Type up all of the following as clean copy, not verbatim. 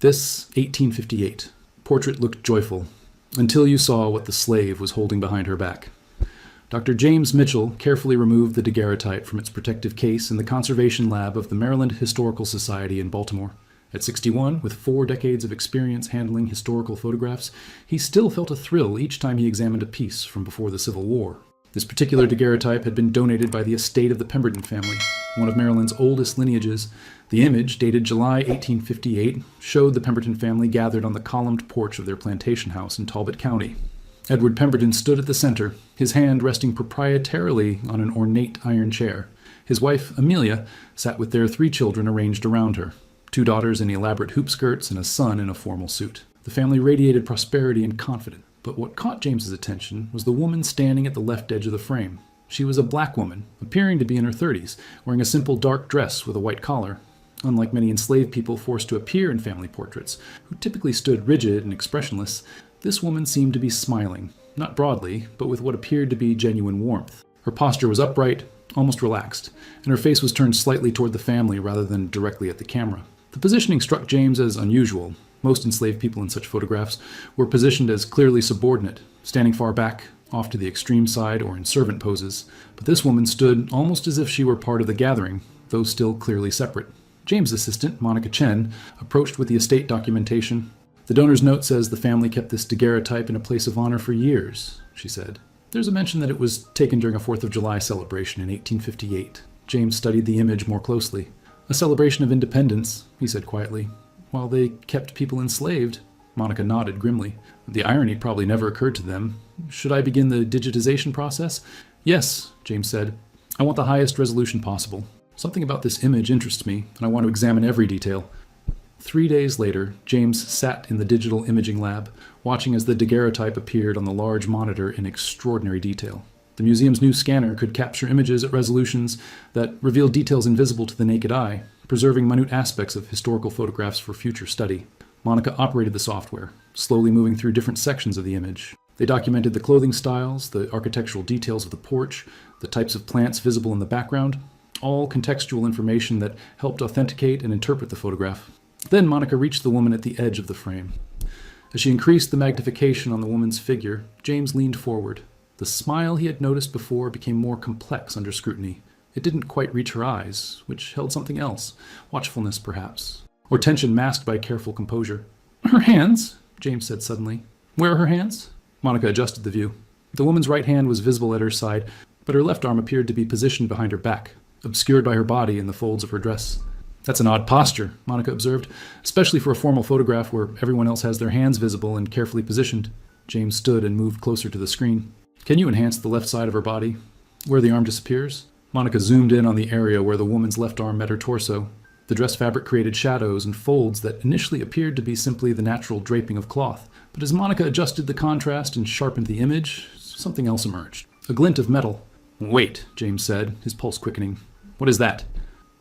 This 1858. Portrait looked joyful, until you saw what the slave was holding behind her back. Dr. James Mitchell carefully removed the daguerreotype from its protective case in the conservation lab of the Maryland Historical Society in Baltimore. At 61, with 4 decades of experience handling historical photographs, he still felt a thrill each time he examined a piece from before the Civil War. This particular daguerreotype had been donated by the estate of the Pemberton family, one of Maryland's oldest lineages. The image, dated July 1858, showed the Pemberton family gathered on the columned porch of their plantation house in Talbot County. Edward Pemberton stood at the center, his hand resting proprietarily on an ornate iron chair. His wife, Amelia, sat with their 3 children arranged around her, 2 daughters in elaborate hoop skirts and a son in a formal suit. The family radiated prosperity and confidence. But what caught James's attention was the woman standing at the left edge of the frame. She was a black woman, appearing to be in her 30s, wearing a simple dark dress with a white collar. Unlike many enslaved people forced to appear in family portraits, who typically stood rigid and expressionless, this woman seemed to be smiling, not broadly, but with what appeared to be genuine warmth. Her posture was upright, almost relaxed, and her face was turned slightly toward the family rather than directly at the camera. The positioning struck James as unusual. Most enslaved people in such photographs were positioned as clearly subordinate, standing far back, off to the extreme side, or in servant poses. But this woman stood almost as if she were part of the gathering, though still clearly separate. James' assistant, Monica Chen, approached with the estate documentation. "The donor's note says the family kept this daguerreotype in a place of honor for years," she said. "There's a mention that it was taken during a 4th of July celebration in 1858. James studied the image more closely. "A celebration of independence," he said quietly. "While they kept people enslaved." Monica nodded grimly. "The irony probably never occurred to them. Should I begin the digitization process?" "Yes," James said. "I want the highest resolution possible. Something about this image interests me, and I want to examine every detail." 3 days later, James sat in the digital imaging lab, watching as the daguerreotype appeared on the large monitor in extraordinary detail. The museum's new scanner could capture images at resolutions that revealed details invisible to the naked eye, preserving minute aspects of historical photographs for future study. Monica operated the software, slowly moving through different sections of the image. They documented the clothing styles, the architectural details of the porch, the types of plants visible in the background, all contextual information that helped authenticate and interpret the photograph. Then Monica reached the woman at the edge of the frame. As she increased the magnification on the woman's figure, James leaned forward. The smile he had noticed before became more complex under scrutiny. It didn't quite reach her eyes, which held something else. Watchfulness, perhaps. Or tension masked by careful composure. "Her hands," James said suddenly. "Where are her hands?" Monica adjusted the view. The woman's right hand was visible at her side, but her left arm appeared to be positioned behind her back, obscured by her body and the folds of her dress. "That's an odd posture," Monica observed, "especially for a formal photograph where everyone else has their hands visible and carefully positioned." James stood and moved closer to the screen. "Can you enhance the left side of her body, where the arm disappears?" Monica zoomed in on the area where the woman's left arm met her torso. The dress fabric created shadows and folds that initially appeared to be simply the natural draping of cloth. But as Monica adjusted the contrast and sharpened the image, something else emerged. A glint of metal. "Wait," James said, his pulse quickening. "What is that?"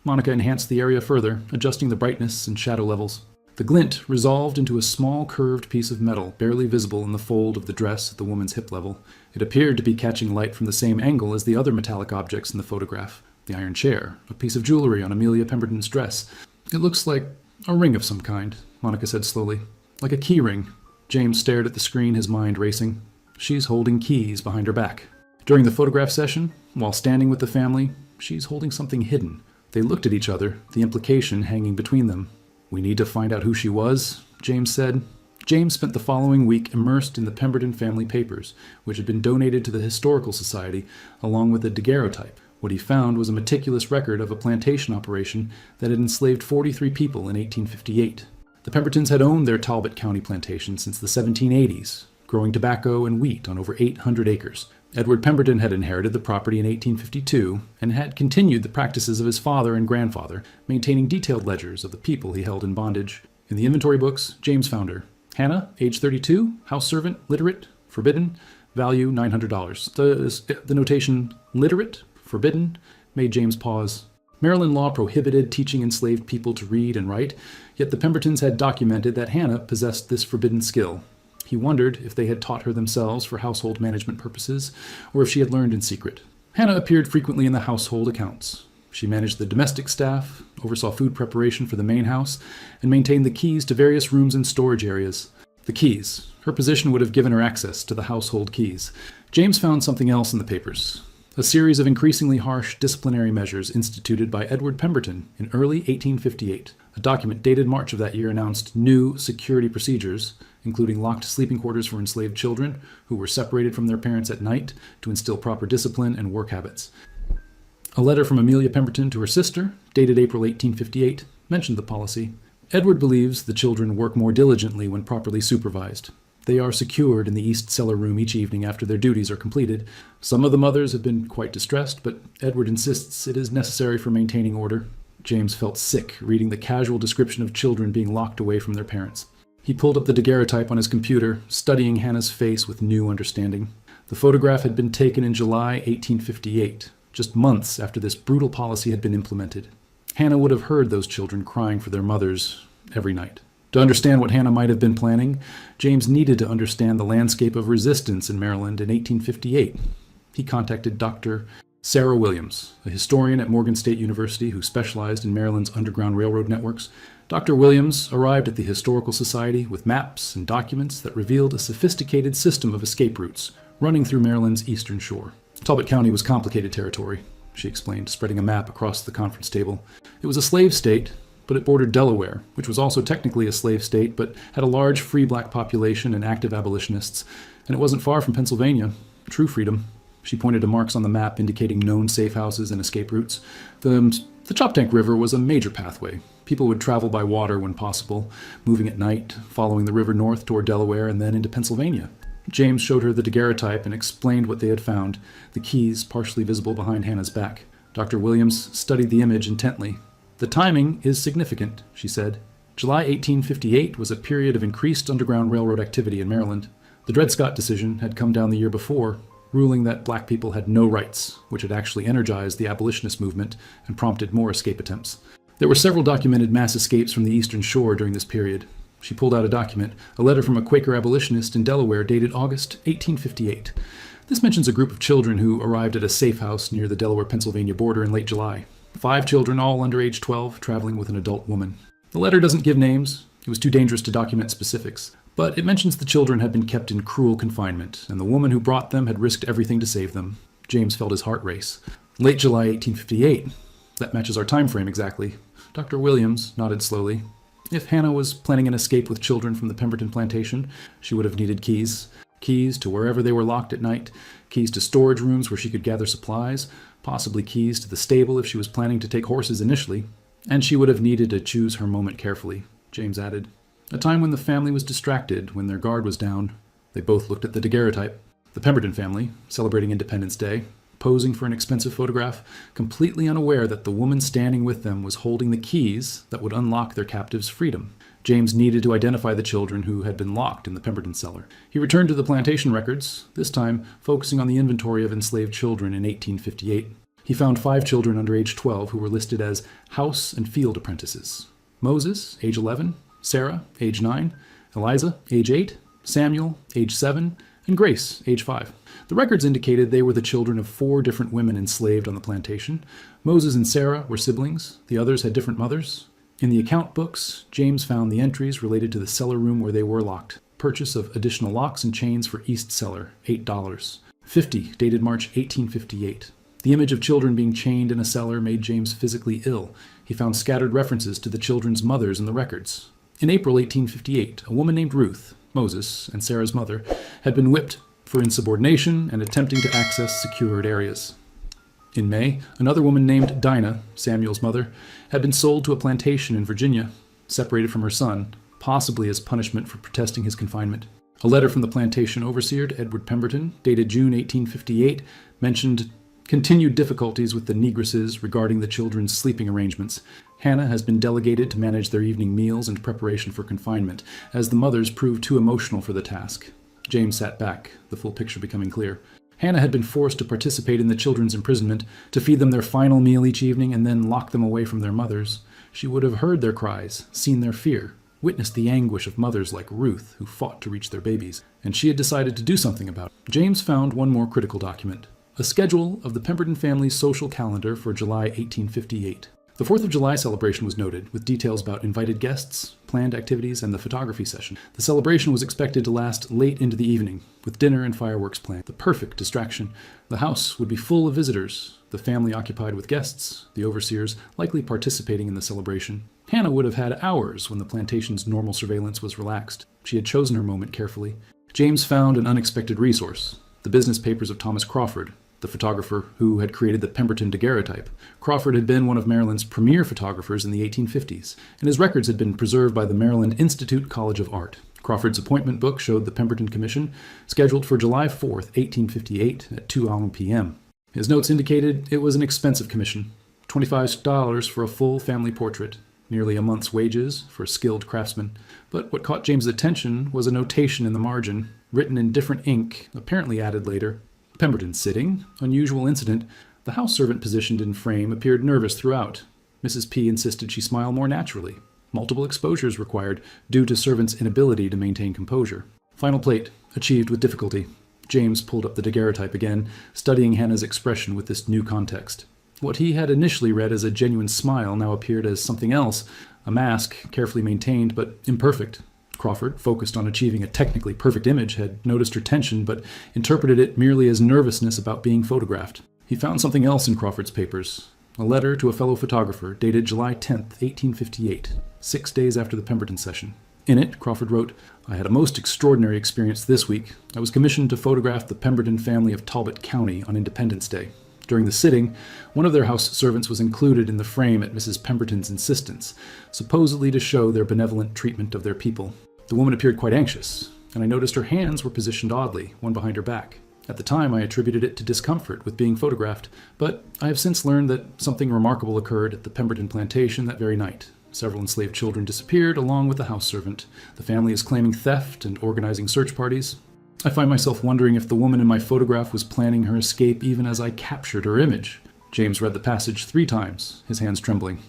Monica enhanced the area further, adjusting the brightness and shadow levels. The glint resolved into a small curved piece of metal, barely visible in the fold of the dress at the woman's hip level. It appeared to be catching light from the same angle as the other metallic objects in the photograph. The iron chair, a piece of jewelry on Amelia Pemberton's dress. "It looks like a ring of some kind," Monica said slowly. "Like a key ring." James stared at the screen, his mind racing. "She's holding keys behind her back." During the photograph session, while standing with the family, she's holding something hidden. They looked at each other, the implication hanging between them. "We need to find out who she was," James said. James spent the following week immersed in the Pemberton family papers, which had been donated to the Historical Society, along with the daguerreotype. What he found was a meticulous record of a plantation operation that had enslaved 43 people in 1858. The Pembertons had owned their Talbot County plantation since the 1780s, growing tobacco and wheat on over 800 acres. Edward Pemberton had inherited the property in 1852 and had continued the practices of his father and grandfather, maintaining detailed ledgers of the people he held in bondage. In the inventory books, James found her. Hannah, age 32, house servant, literate, forbidden, value $900. The notation literate, forbidden, made James pause. Maryland law prohibited teaching enslaved people to read and write, yet the Pembertons had documented that Hannah possessed this forbidden skill. He wondered if they had taught her themselves for household management purposes, or if she had learned in secret. Hannah appeared frequently in the household accounts. She managed the domestic staff, oversaw food preparation for the main house, and maintained the keys to various rooms and storage areas. The keys. Her position would have given her access to the household keys. James found something else in the papers. A series of increasingly harsh disciplinary measures instituted by Edward Pemberton in early 1858. A document dated March of that year announced new security procedures, including locked sleeping quarters for enslaved children who were separated from their parents at night to instill proper discipline and work habits. A letter from Amelia Pemberton to her sister, dated April 1858, mentioned the policy. Edward believes the children work more diligently when properly supervised. They are secured in the east cellar room each evening after their duties are completed. Some of the mothers have been quite distressed, but Edward insists it is necessary for maintaining order. James felt sick reading the casual description of children being locked away from their parents. He pulled up the daguerreotype on his computer, studying Hannah's face with new understanding. The photograph had been taken in July 1858, just months after this brutal policy had been implemented. Hannah would have heard those children crying for their mothers every night. To understand what Hannah might have been planning, James needed to understand the landscape of resistance in Maryland in 1858. He contacted Dr. Sarah Williams, a historian at Morgan State University who specialized in Maryland's Underground Railroad networks. Dr. Williams arrived at the Historical Society with maps and documents that revealed a sophisticated system of escape routes running through Maryland's eastern shore. Talbot County was complicated territory, she explained, spreading a map across the conference table. It was a slave state, but it bordered Delaware, which was also technically a slave state, but had a large free black population and active abolitionists. And it wasn't far from Pennsylvania. True freedom. She pointed to marks on the map indicating known safe houses and escape routes. The Choptank River was a major pathway. People would travel by water when possible, moving at night, following the river north toward Delaware and then into Pennsylvania. James showed her the daguerreotype and explained what they had found, the keys partially visible behind Hannah's back. Dr. Williams studied the image intently. The timing is significant, she said. July 1858 was a period of increased Underground Railroad activity in Maryland. The Dred Scott decision had come down the year before, ruling that black people had no rights, which had actually energized the abolitionist movement and prompted more escape attempts. There were several documented mass escapes from the eastern shore during this period. She pulled out a document, a letter from a Quaker abolitionist in Delaware dated August 1858. This mentions a group of children who arrived at a safe house near the Delaware-Pennsylvania border in late July. 5 children, all under age 12, traveling with an adult woman. The letter doesn't give names. It was too dangerous to document specifics. But it mentions the children had been kept in cruel confinement, and the woman who brought them had risked everything to save them. James felt his heart race. Late July 1858. That matches our time frame exactly. Dr. Williams nodded slowly. If Hannah was planning an escape with children from the Pemberton plantation, she would have needed keys. Keys to wherever they were locked at night, keys to storage rooms where she could gather supplies, possibly keys to the stable if she was planning to take horses initially. And she would have needed to choose her moment carefully, James added. A time when the family was distracted, when their guard was down. They both looked at the daguerreotype. The Pemberton family, celebrating Independence Day, posing for an expensive photograph, completely unaware that the woman standing with them was holding the keys that would unlock their captive's freedom. James needed to identify the children who had been locked in the Pemberton cellar. He returned to the plantation records, this time focusing on the inventory of enslaved children in 1858. He found 5 children under age 12 who were listed as house and field apprentices. Moses, age 11, Sarah, age 9, Eliza, age 8, Samuel, age 7, and Grace, age 5. The records indicated they were the children of 4 different women enslaved on the plantation. Moses and Sarah were siblings. The others had different mothers. In the account books, James found the entries related to the cellar room where they were locked. Purchase of additional locks and chains for East Cellar, $8. 50, dated March 1858. The image of children being chained in a cellar made James physically ill. He found scattered references to the children's mothers in the records. In April 1858, a woman named Ruth, Moses, and Sarah's mother, had been whipped for insubordination and attempting to access secured areas. In May, another woman named Dinah, Samuel's mother, had been sold to a plantation in Virginia, separated from her son, possibly as punishment for protesting his confinement. A letter from the plantation overseer to Edward Pemberton, dated June 1858, mentioned continued difficulties with the negresses regarding the children's sleeping arrangements. Hannah has been delegated to manage their evening meals and preparation for confinement, as the mothers proved too emotional for the task. James sat back, the full picture becoming clear. Hannah had been forced to participate in the children's imprisonment, to feed them their final meal each evening and then lock them away from their mothers. She would have heard their cries, seen their fear, witnessed the anguish of mothers like Ruth who fought to reach their babies, and she had decided to do something about it. James found one more critical document, A schedule of the Pemberton family's social calendar for July 1858. The 4th of July celebration was noted, with details about invited guests, planned activities, and the photography session. The celebration was expected to last late into the evening, with dinner and fireworks planned. The perfect distraction. The house would be full of visitors, the family occupied with guests, the overseers likely participating in the celebration. Hannah would have had hours when the plantation's normal surveillance was relaxed. She had chosen her moment carefully. James found an unexpected resource: the business papers of Thomas Crawford, the photographer who had created the Pemberton daguerreotype. Crawford had been one of Maryland's premier photographers in the 1850s, and his records had been preserved by the Maryland Institute College of Art. Crawford's appointment book showed the Pemberton Commission scheduled for July 4th, 1858 at 2 p.m. His notes indicated it was an expensive commission, $25 for a full family portrait, nearly a month's wages for a skilled craftsman. But what caught James's attention was a notation in the margin, written in different ink, apparently added later. Pemberton sitting, unusual incident. The house servant positioned in frame appeared nervous throughout. Mrs. P insisted she smile more naturally. Multiple exposures required, due to servant's inability to maintain composure. Final plate, achieved with difficulty. James pulled up the daguerreotype again, studying Hannah's expression with this new context. What he had initially read as a genuine smile now appeared as something else, a mask, carefully maintained but imperfect. Crawford, focused on achieving a technically perfect image, had noticed her tension but interpreted it merely as nervousness about being photographed. He found something else in Crawford's papers, a letter to a fellow photographer dated July 10th, 1858, 6 days after the Pemberton session. In it, Crawford wrote, "I had a most extraordinary experience this week. I was commissioned to photograph the Pemberton family of Talbot County on Independence Day. During the sitting, one of their house servants was included in the frame at Mrs. Pemberton's insistence, supposedly to show their benevolent treatment of their people. The woman appeared quite anxious, and I noticed her hands were positioned oddly, one behind her back. At the time, I attributed it to discomfort with being photographed, but I have since learned that something remarkable occurred at the Pemberton plantation that very night. Several enslaved children disappeared along with the house servant. The family is claiming theft and organizing search parties. I find myself wondering if the woman in my photograph was planning her escape even as I captured her image." James read the passage 3 times, his hands trembling.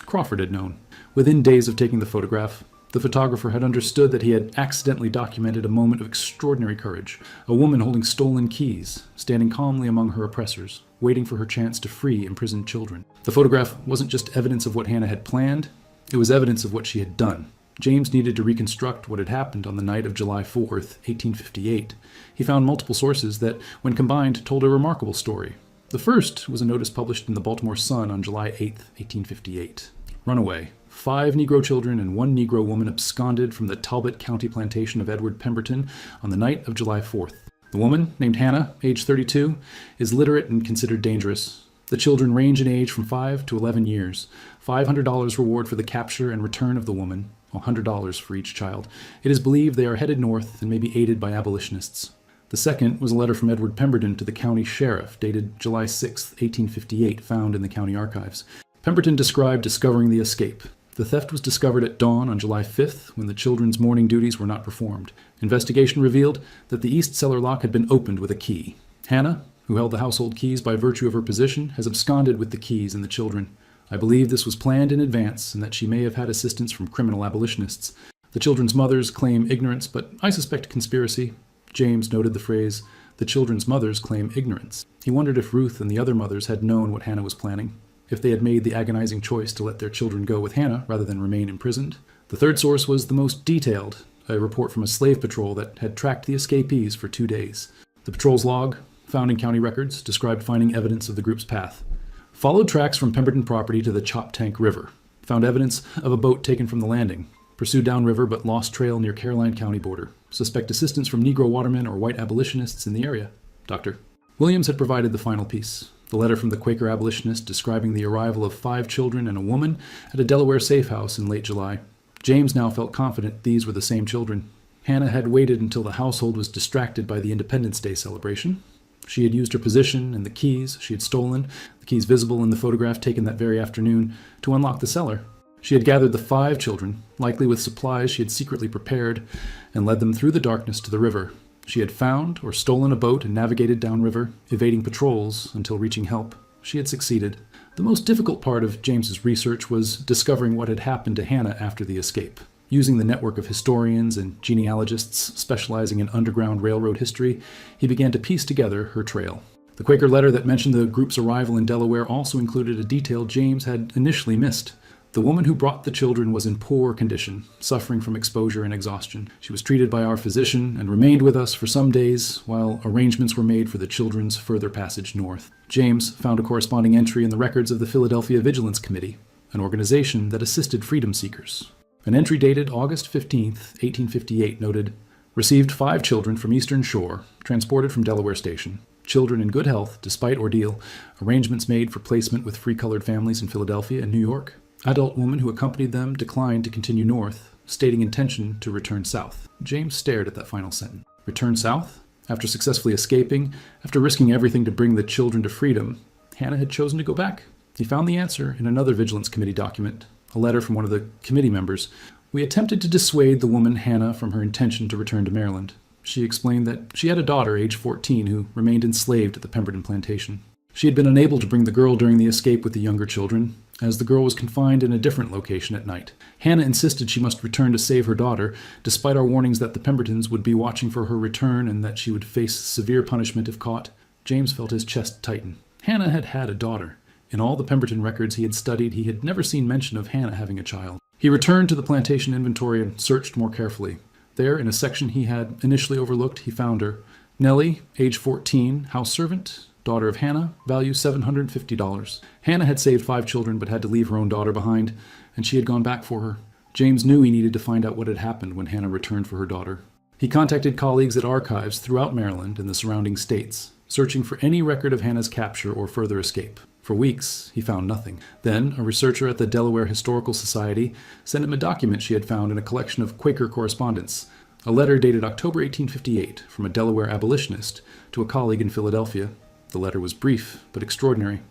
Crawford had known. Within days of taking the photograph, the photographer had understood that he had accidentally documented a moment of extraordinary courage, a woman holding stolen keys, standing calmly among her oppressors, waiting for her chance to free imprisoned children. The photograph wasn't just evidence of what Hannah had planned, it was evidence of what she had done. James needed to reconstruct what had happened on the night of July 4th, 1858. He found multiple sources that, when combined, told a remarkable story. The first was a notice published in the Baltimore Sun on July 8th, 1858. Runaway. 5 Negro children and 1 Negro woman absconded from the Talbot County plantation of Edward Pemberton on the night of July 4th. The woman, named Hannah, age 32, is literate and considered dangerous. The children range in age from 5 to 11 years. $500 reward for the capture and return of the woman, $100 for each child. It is believed they are headed north and may be aided by abolitionists. The second was a letter from Edward Pemberton to the county sheriff, dated July 6, 1858, found in the county archives. Pemberton described discovering the escape. The theft was discovered at dawn on July 5th, when the children's morning duties were not performed. Investigation revealed that the east cellar lock had been opened with a key. Hannah, who held the household keys by virtue of her position, has absconded with the keys and the children. I believe this was planned in advance and that she may have had assistance from criminal abolitionists. The children's mothers claim ignorance, but I suspect conspiracy." James noted the phrase, "The children's mothers claim ignorance." He wondered if Ruth and the other mothers had known what Hannah was planning, if they had made the agonizing choice to let their children go with Hannah rather than remain imprisoned. The third source was the most detailed, a report from a slave patrol that had tracked the escapees for 2 days. The patrol's log, found in county records, described finding evidence of the group's path. Followed tracks from Pemberton property to the Chop Tank River. Found evidence of a boat taken from the landing. Pursued downriver but lost trail near Caroline County border. Suspect assistance from Negro watermen or white abolitionists in the area. Dr. Williams had provided the final piece. The letter from the Quaker abolitionist describing the arrival of 5 children and a woman at a Delaware safe house in late July. James now felt confident these were the same children. Hannah had waited until the household was distracted by the Independence Day celebration. She had used her position and the keys she had stolen, the keys visible in the photograph taken that very afternoon, to unlock the cellar. She had gathered the 5 children, likely with supplies she had secretly prepared, and led them through the darkness to the river. She had found or stolen a boat and navigated downriver, evading patrols until reaching help. She had succeeded. The most difficult part of James's research was discovering what had happened to Hannah after the escape. Using the network of historians and genealogists specializing in Underground Railroad history, he began to piece together her trail. The Quaker letter that mentioned the group's arrival in Delaware also included a detail James had initially missed. The woman who brought the children was in poor condition, suffering from exposure and exhaustion. She was treated by our physician and remained with us for some days while arrangements were made for the children's further passage north. James found a corresponding entry in the records of the Philadelphia Vigilance Committee, an organization that assisted freedom seekers. An entry dated August 15, 1858 noted, "Received 5 children from Eastern Shore, transported from Delaware Station. Children in good health, despite ordeal. Arrangements made for placement with free-colored families in Philadelphia and New York. Adult woman who accompanied them declined to continue north, stating intention to return south." James stared at that final sentence. Return south? After successfully escaping, after risking everything to bring the children to freedom, Hannah had chosen to go back. He found the answer in another Vigilance Committee document, a letter from one of the committee members. "We attempted to dissuade the woman Hannah from her intention to return to Maryland. She explained that she had a daughter, age 14, who remained enslaved at the Pemberton plantation. She had been unable to bring the girl during the escape with the younger children, as the girl was confined in a different location at night. Hannah insisted she must return to save her daughter, despite our warnings that the Pembertons would be watching for her return and that she would face severe punishment if caught." James felt his chest tighten. Hannah had had a daughter. In all the Pemberton records he had studied, he had never seen mention of Hannah having a child. He returned to the plantation inventory and searched more carefully. There, in a section he had initially overlooked, he found her. Nellie, age 14, house servant, daughter of Hannah, value $750. Hannah had saved 5 children but had to leave her own daughter behind, and she had gone back for her. James knew he needed to find out what had happened when Hannah returned for her daughter. He contacted colleagues at archives throughout Maryland and the surrounding states, searching for any record of Hannah's capture or further escape. For weeks, he found nothing. Then, a researcher at the Delaware Historical Society sent him a document she had found in a collection of Quaker correspondence, a letter dated October 1858 from a Delaware abolitionist to a colleague in Philadelphia. The letter was brief, but extraordinary.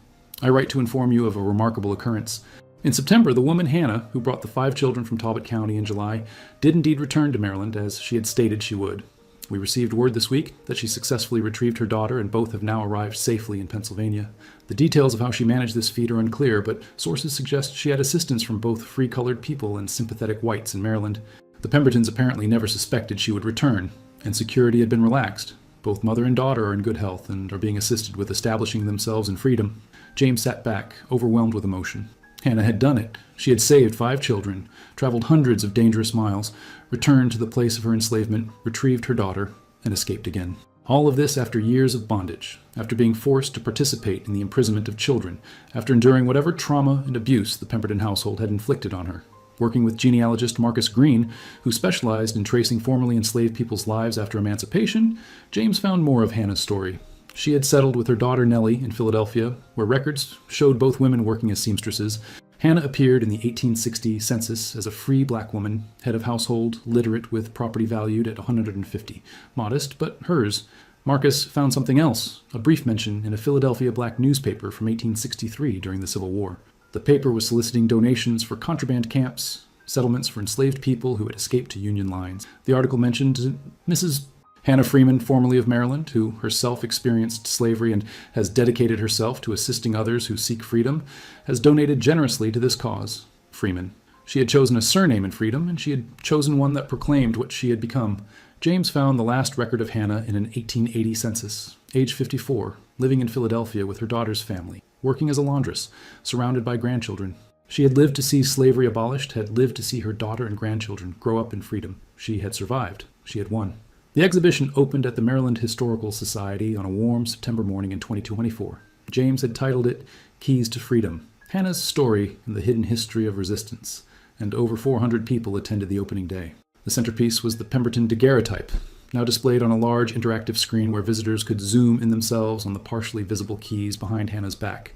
"I write to inform you of a remarkable occurrence. In September, the woman Hannah, who brought the 5 children from Talbot County in July, did indeed return to Maryland, as she had stated she would. We received word this week that she successfully retrieved her daughter, and both have now arrived safely in Pennsylvania. The details of how she managed this feat are unclear, but sources suggest she had assistance from both free-colored people and sympathetic whites in Maryland. The Pembertons apparently never suspected she would return, and security had been relaxed. Both mother and daughter are in good health and are being assisted with establishing themselves in freedom." James sat back, overwhelmed with emotion. Hannah had done it. She had saved 5 children, traveled hundreds of dangerous miles, returned to the place of her enslavement, retrieved her daughter, and escaped again. All of this after years of bondage, after being forced to participate in the imprisonment of children, after enduring whatever trauma and abuse the Pemberton household had inflicted on her. Working with genealogist Marcus Green, who specialized in tracing formerly enslaved people's lives after emancipation, James found more of Hannah's story. She had settled with her daughter Nellie in Philadelphia, where records showed both women working as seamstresses. Hannah appeared in the 1860 census as a free black woman, head of household, literate, with property valued at $150. Modest, but hers. Marcus found something else, a brief mention in a Philadelphia black newspaper from 1863 during the Civil War. The paper was soliciting donations for contraband camps, settlements for enslaved people who had escaped to Union lines. The article mentioned Mrs. Hannah Freeman, formerly of Maryland, who herself experienced slavery and has dedicated herself to assisting others who seek freedom, has donated generously to this cause. Freeman. She had chosen a surname in freedom, and she had chosen one that proclaimed what she had become. James found the last record of Hannah in an 1880 census, age 54, living in Philadelphia with her daughter's family, working as a laundress, surrounded by grandchildren. She had lived to see slavery abolished, had lived to see her daughter and grandchildren grow up in freedom. She had survived. She had won. The exhibition opened at the Maryland Historical Society on a warm September morning in 2224. James had titled it Keys to Freedom, Hannah's Story in the Hidden History of Resistance, and over 400 people attended the opening day. The centerpiece was the Pemberton daguerreotype, now displayed on a large interactive screen where visitors could zoom in themselves on the partially visible keys behind Hannah's back.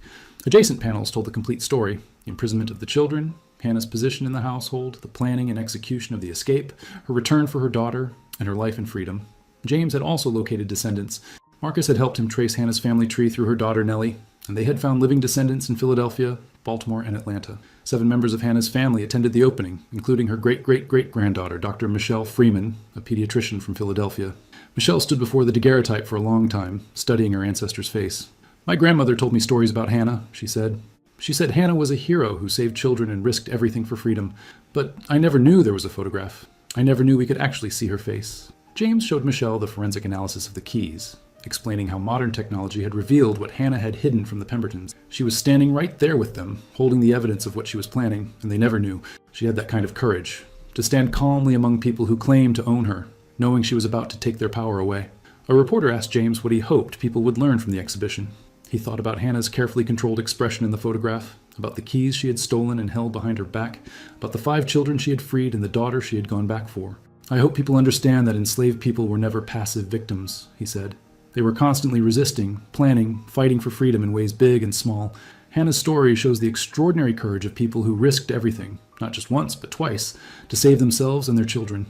Adjacent panels told the complete story: the imprisonment of the children, Hannah's position in the household, the planning and execution of the escape, her return for her daughter, and her life in freedom. James had also located descendants. Marcus had helped him trace Hannah's family tree through her daughter Nellie, and they had found living descendants in Philadelphia, Baltimore, and Atlanta. 7 members of Hannah's family attended the opening, including her great-great-great-granddaughter, Dr. Michelle Freeman, a pediatrician from Philadelphia. Michelle stood before the daguerreotype for a long time, studying her ancestor's face. "My grandmother told me stories about Hannah," she said. "She said Hannah was a hero who saved children and risked everything for freedom. But I never knew there was a photograph. I never knew we could actually see her face." James showed Michelle the forensic analysis of the keys. explaining how modern technology had revealed what Hannah had hidden from the Pembertons. She was standing right there with them, holding the evidence of what she was planning, and they never knew. She had that kind of courage, to stand calmly among people who claimed to own her, knowing she was about to take their power away. A reporter asked James what he hoped people would learn from the exhibition. He thought about Hannah's carefully controlled expression in the photograph, about the keys she had stolen and held behind her back, about the 5 children she had freed and the daughter she had gone back for. "I hope people understand that enslaved people were never passive victims," he said. "They were constantly resisting, planning, fighting for freedom in ways big and small. Hannah's story shows the extraordinary courage of people who risked everything, not just once, but twice, to save themselves and their children.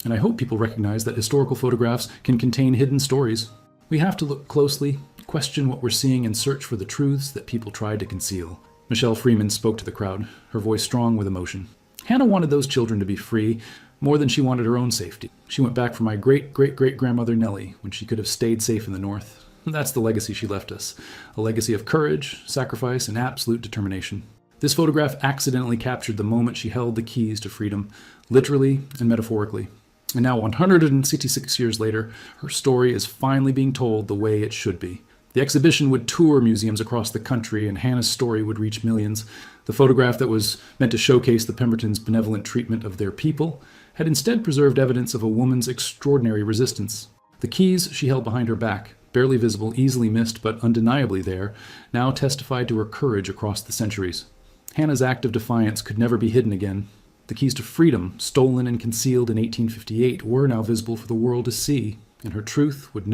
And I hope people recognize that historical photographs can contain hidden stories. We have to look closely, question what we're seeing, and search for the truths that people tried to conceal." Michelle Freeman spoke to the crowd, her voice strong with emotion. "Hannah wanted those children to be free more than she wanted her own safety. She went back for my great-great-great-grandmother Nellie when she could have stayed safe in the North. That's the legacy she left us, a legacy of courage, sacrifice, and absolute determination." This photograph accidentally captured the moment she held the keys to freedom, literally and metaphorically. And now, 166 years later, her story is finally being told the way it should be. The exhibition would tour museums across the country, and Hannah's story would reach millions. The photograph that was meant to showcase the Pembertons' benevolent treatment of their people had instead preserved evidence of a woman's extraordinary resistance. The keys she held behind her back, barely visible, easily missed, but undeniably there, now testified to her courage across the centuries. Hannah's act of defiance could never be hidden again. The keys to freedom, stolen and concealed in 1858, were now visible for the world to see, and her truth would never